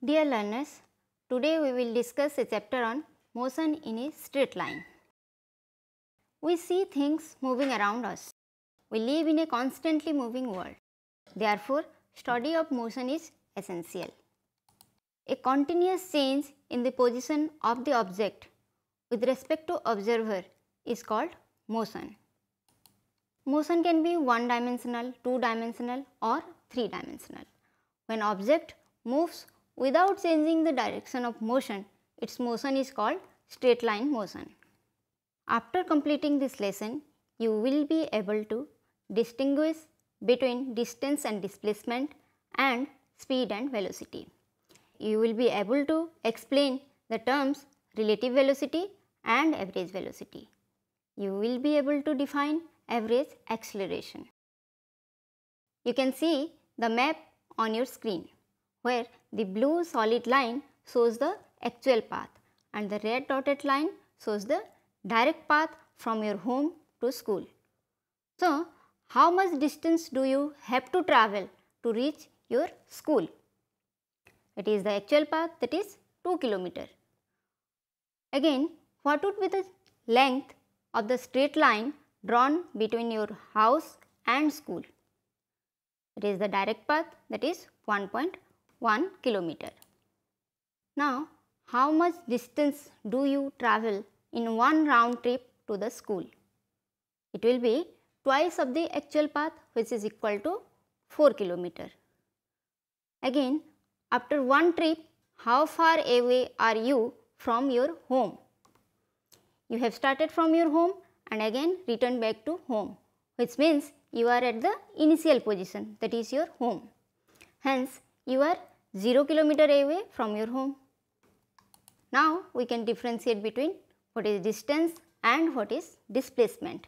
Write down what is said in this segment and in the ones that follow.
Dear learners, today we will discuss a chapter on motion in a straight line. We see things moving around us. We live in a constantly moving world. Therefore, study of motion is essential. A continuous change in the position of the object with respect to observer is called motion. Motion can be one-dimensional, two-dimensional or three-dimensional. When object moves without changing the direction of motion, its motion is called straight line motion. After completing this lesson, you will be able to distinguish between distance and displacement and speed and velocity. You will be able to explain the terms relative velocity and average velocity. You will be able to define average acceleration. You can see the map on your screen, where the blue solid line shows the actual path and the red dotted line shows the direct path from your home to school. So, how much distance do you have to travel to reach your school? It is the actual path, that is 2 km. Again, what would be the length of the straight line drawn between your house and school? It is the direct path, that is 1.1 km. Now, how much distance do you travel in one round trip to the school? It will be twice of the actual path, which is equal to 4 km. Again, after one trip, how far away are you from your home? You have started from your home and again returned back to home, which means you are at the initial position, that is your home. Hence, you are 0 km away from your home. Now, we can differentiate between what is distance and what is displacement.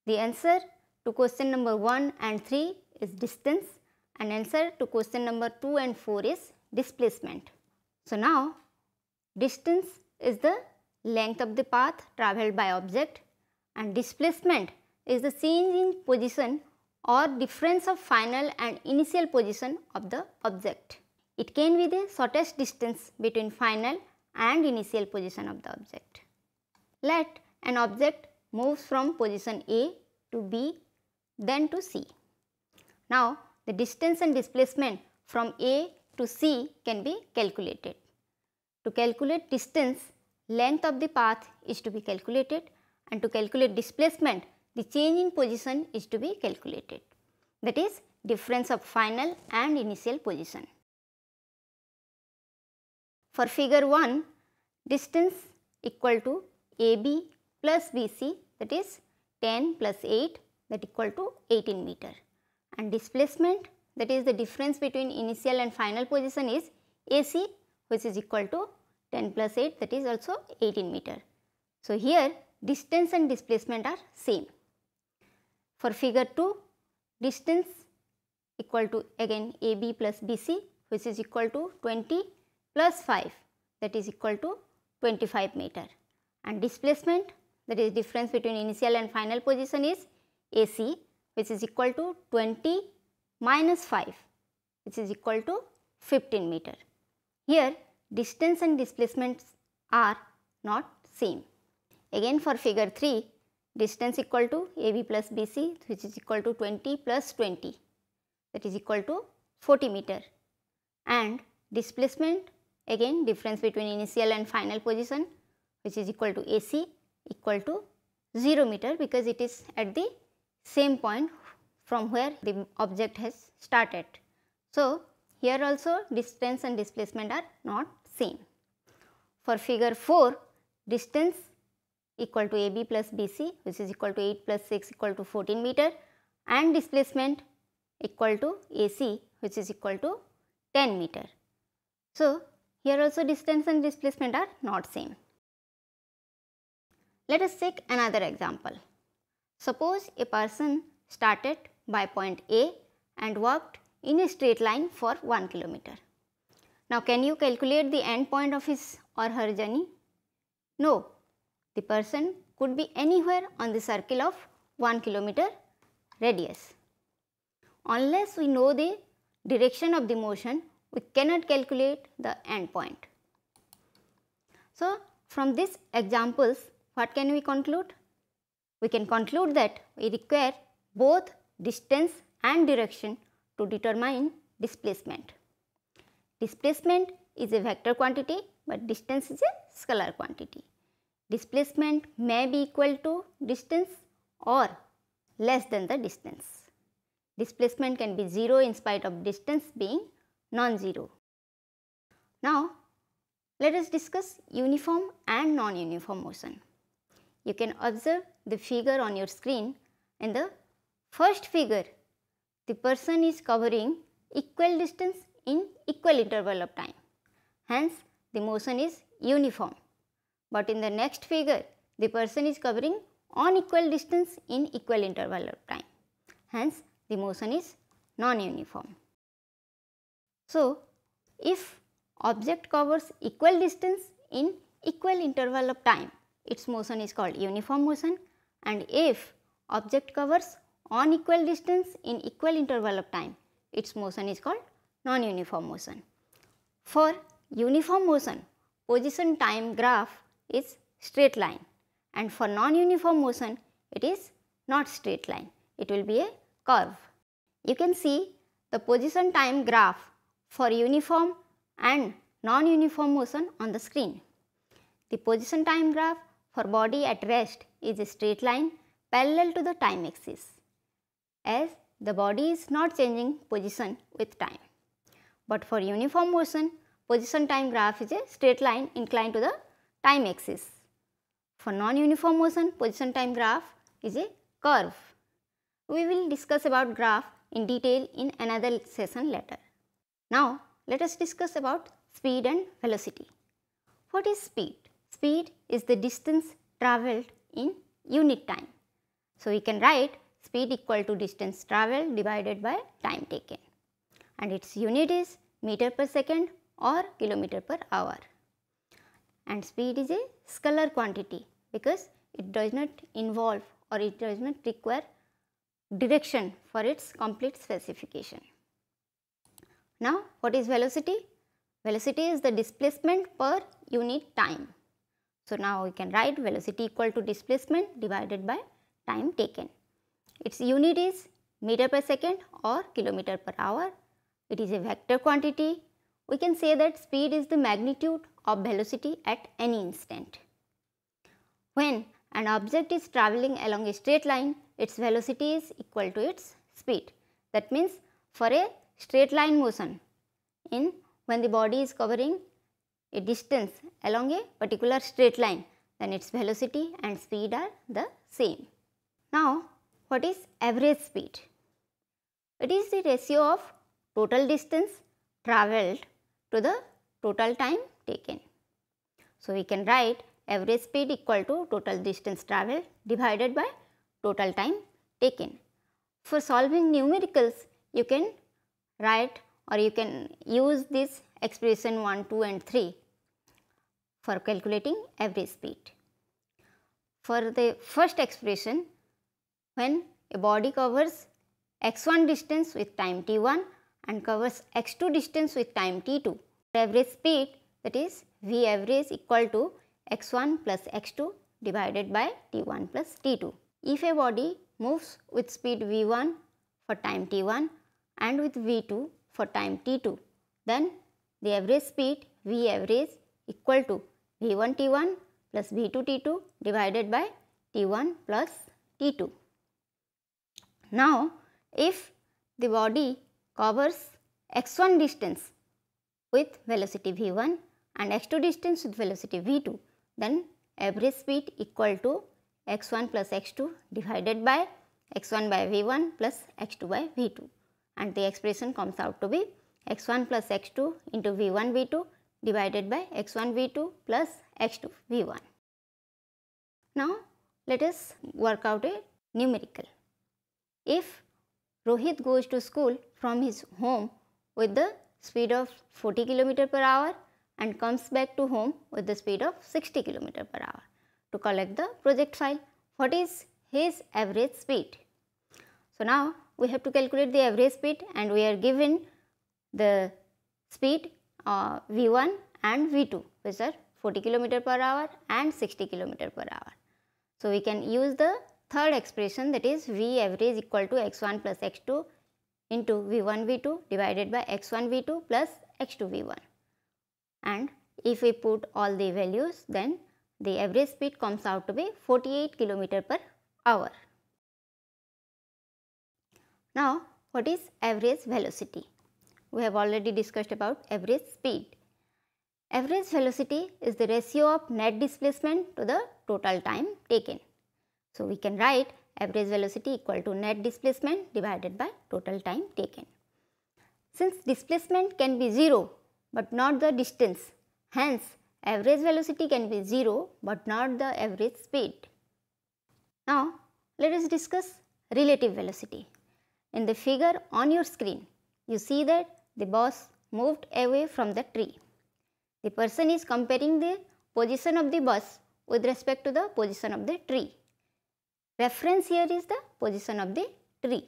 The answer to question number 1 and 3 is distance, and answer to question number 2 and 4 is displacement. So, now distance is the length of the path travelled by object and displacement is the change in position or difference of final and initial position of the object. It can be the shortest distance between final and initial position of the object. Let an object moves from position A to B, then to C. Now, the distance and displacement from A to C can be calculated. To calculate distance, length of the path is to be calculated, and to calculate displacement, the change in position is to be calculated. That is difference of final and initial position. For figure 1, distance equal to AB plus BC, that is 10 plus 8, that equal to 18 meter, and displacement, that is the difference between initial and final position, is AC, which is equal to 10 plus 8, that is also 18 meter. So, here distance and displacement are same. For figure 2, distance equal to again AB plus BC, which is equal to 20 plus 5, that is equal to 25 meter, and displacement, that is difference between initial and final position, is AC, which is equal to 20 minus 5, which is equal to 15 meter. Here distance and displacements are not same. Again, for figure 3, distance equal to AB plus BC, which is equal to 20 plus 20, that is equal to 40 meter, and displacement, again difference between initial and final position, which is equal to AC, equal to 0 meter, because it is at the same point from where the object has started. So, here also distance and displacement are not same. For figure 4, distance equal to AB plus BC, which is equal to 8 plus 6 equal to 14 meter, and displacement equal to AC, which is equal to 10 meter. So, here also distance and displacement are not same. Let us take another example. Suppose a person started by point A and walked in a straight line for 1 km. Now, can you calculate the end point of his or her journey? No, the person could be anywhere on the circle of 1 km radius. Unless we know the direction of the motion, we cannot calculate the end point. So, from these examples, what can we conclude? We can conclude that we require both distance and direction to determine displacement. Displacement is a vector quantity, but distance is a scalar quantity. Displacement may be equal to distance or less than the distance. Displacement can be 0 in spite of distance being non-zero. Now, let us discuss uniform and non-uniform motion. You can observe the figure on your screen. In the first figure, the person is covering equal distance in equal interval of time. Hence, the motion is uniform. But in the next figure, the person is covering unequal distance in equal interval of time. Hence, the motion is non-uniform. So, if object covers equal distance in equal interval of time, its motion is called uniform motion, and if object covers unequal distance in equal interval of time, its motion is called non-uniform motion. For uniform motion, position time graph is straight line, and for non-uniform motion, it is not straight line, it will be a curve. You can see the position time graph for uniform and non-uniform motion on the screen. The position time graph for body at rest is a straight line parallel to the time axis, as the body is not changing position with time. But for uniform motion, position time graph is a straight line inclined to the time axis. For non-uniform motion, position time graph is a curve. We will discuss about graph in detail in another session later. Now, let us discuss about speed and velocity. What is speed? Speed is the distance travelled in unit time. So, we can write speed equal to distance travelled divided by time taken, and its unit is meter per second or kilometer per hour. And speed is a scalar quantity because it does not involve or it does not require direction for its complete specification. Now, what is velocity? Velocity is the displacement per unit time. So, now we can write velocity equal to displacement divided by time taken. Its unit is meter per second or kilometer per hour. It is a vector quantity. We can say that speed is the magnitude of velocity at any instant. When an object is travelling along a straight line, its velocity is equal to its speed. That means, for a straight line motion, when the body is covering a distance along a particular straight line, then its velocity and speed are the same. Now, what is average speed? It is the ratio of total distance travelled to the total time taken. So, we can write average speed equal to total distance travelled divided by total time taken. For solving numericals, you can write or you can use this expression 1, 2 and 3 for calculating average speed. For the first expression, when a body covers x1 distance with time t1 and covers x2 distance with time t2, average speed, that is V average equal to x1 plus x2 divided by t1 plus t2. If a body moves with speed v1 for time t1 and with v2 for time t2, then the average speed V average equal to v1 t1 plus v2 t2 divided by t1 plus t2. Now, if the body covers x1 distance with velocity v1 and x2 distance with velocity v2, then average speed equal to x1 plus x2 divided by x1 by v1 plus x2 by v2, and the expression comes out to be x1 plus x2 into v1 v2 divided by x1 v2 plus x2 v1. Now, let us work out a numerical. If Rohit goes to school from his home with the speed of 40 km per hour and comes back to home with the speed of 60 km per hour to collect the project file, what is his average speed? So, now we have to calculate the average speed, and we are given the speed v1 and v2, which are 40 km per hour and 60 km per hour. So, we can use the third expression, that is V average equal to x1 plus x2 into v1 v2 divided by x1 v2 plus x2 v1, and if we put all the values, then the average speed comes out to be 48 km per hour. Now, what is average velocity? We have already discussed about average speed. Average velocity is the ratio of net displacement to the total time taken. So, we can write average velocity equal to net displacement divided by total time taken. Since displacement can be 0 but not the distance, hence average velocity can be 0 but not the average speed. Now, let us discuss relative velocity. In the figure on your screen, you see that the bus moved away from the tree. The person is comparing the position of the bus with respect to the position of the tree. Reference here is the position of the tree.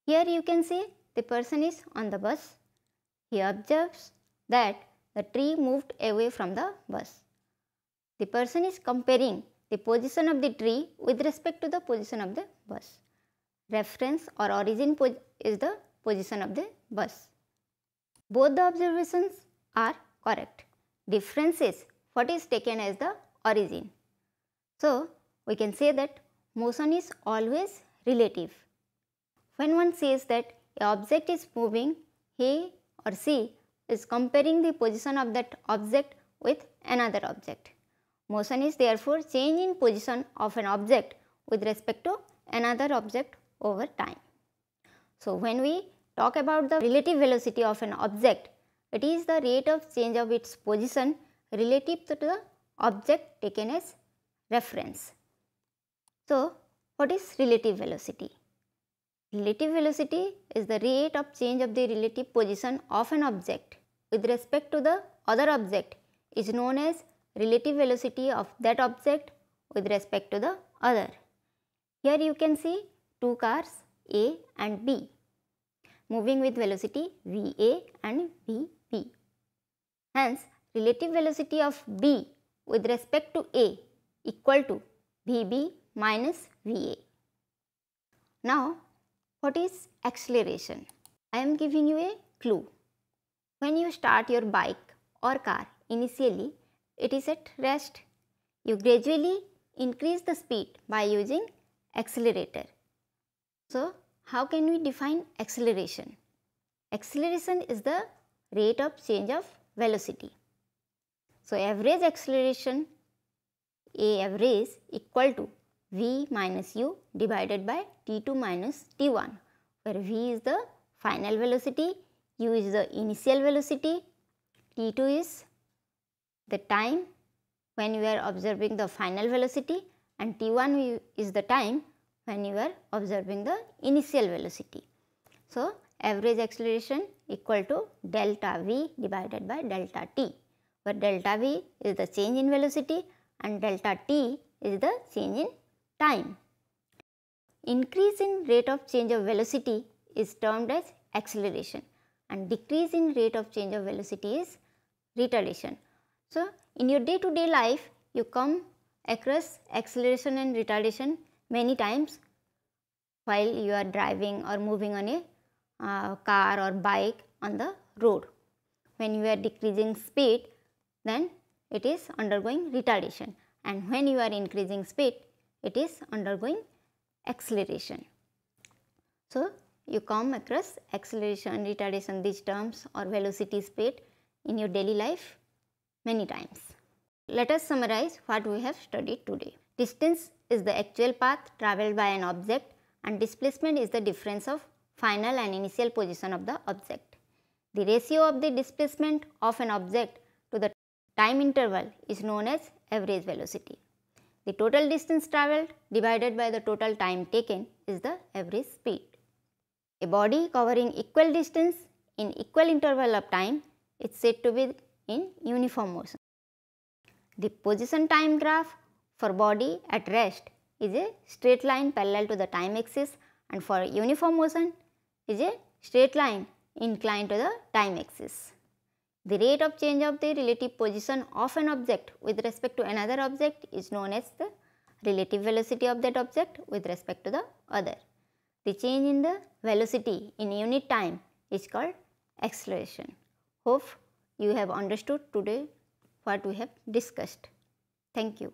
Here you can see the person is on the bus. He observes that the tree moved away from the bus. The person is comparing the position of the tree with respect to the position of the bus. Reference or origin is the position of the bus. Both the observations are correct. Difference is what is taken as the origin. So, we can say that motion is always relative. When one says that an object is moving, he or she is comparing the position of that object with another object. Motion is therefore change in position of an object with respect to another object over time. So, when we talk about the relative velocity of an object, it is the rate of change of its position relative to the object taken as reference. So, what is relative velocity? Relative velocity is the rate of change of the relative position of an object with respect to the other object is known as relative velocity of that object with respect to the other. Here you can see two cars A and B moving with velocity VA and VB. Hence, relative velocity of B with respect to A equal to VB minus VA. Now, what is acceleration? I am giving you a clue. When you start your bike or car, initially it is at rest. You gradually increase the speed by using accelerator. So, how can we define acceleration? Acceleration is the rate of change of velocity. So, average acceleration A average equal to V minus U divided by T2 minus T1, where V is the final velocity, U is the initial velocity, T2 is the time when you are observing the final velocity, and T1 is the time when you are observing the initial velocity. So, average acceleration equal to delta V divided by delta T, where delta V is the change in velocity and delta T is the change in time. Increase in rate of change of velocity is termed as acceleration and decrease in rate of change of velocity is retardation. So, in your day to day life, you come across acceleration and retardation many times while you are driving or moving on a car or bike on the road. When you are decreasing speed, then it is undergoing retardation, and when you are increasing speed, it is undergoing acceleration. So, you come across acceleration, retardation, these terms or velocity, speed in your daily life many times. Let us summarize what we have studied today. Distance is the actual path travelled by an object and displacement is the difference of final and initial position of the object. The ratio of the displacement of an object to the time interval is known as average velocity. The total distance travelled divided by the total time taken is the average speed. A body covering equal distance in equal interval of time is said to be in uniform motion. The position time graph for body at rest is a straight line parallel to the time axis, and for uniform motion is a straight line inclined to the time axis. The rate of change of the relative position of an object with respect to another object is known as the relative velocity of that object with respect to the other. The change in the velocity in unit time is called acceleration. Hope you have understood today what we have discussed. Thank you.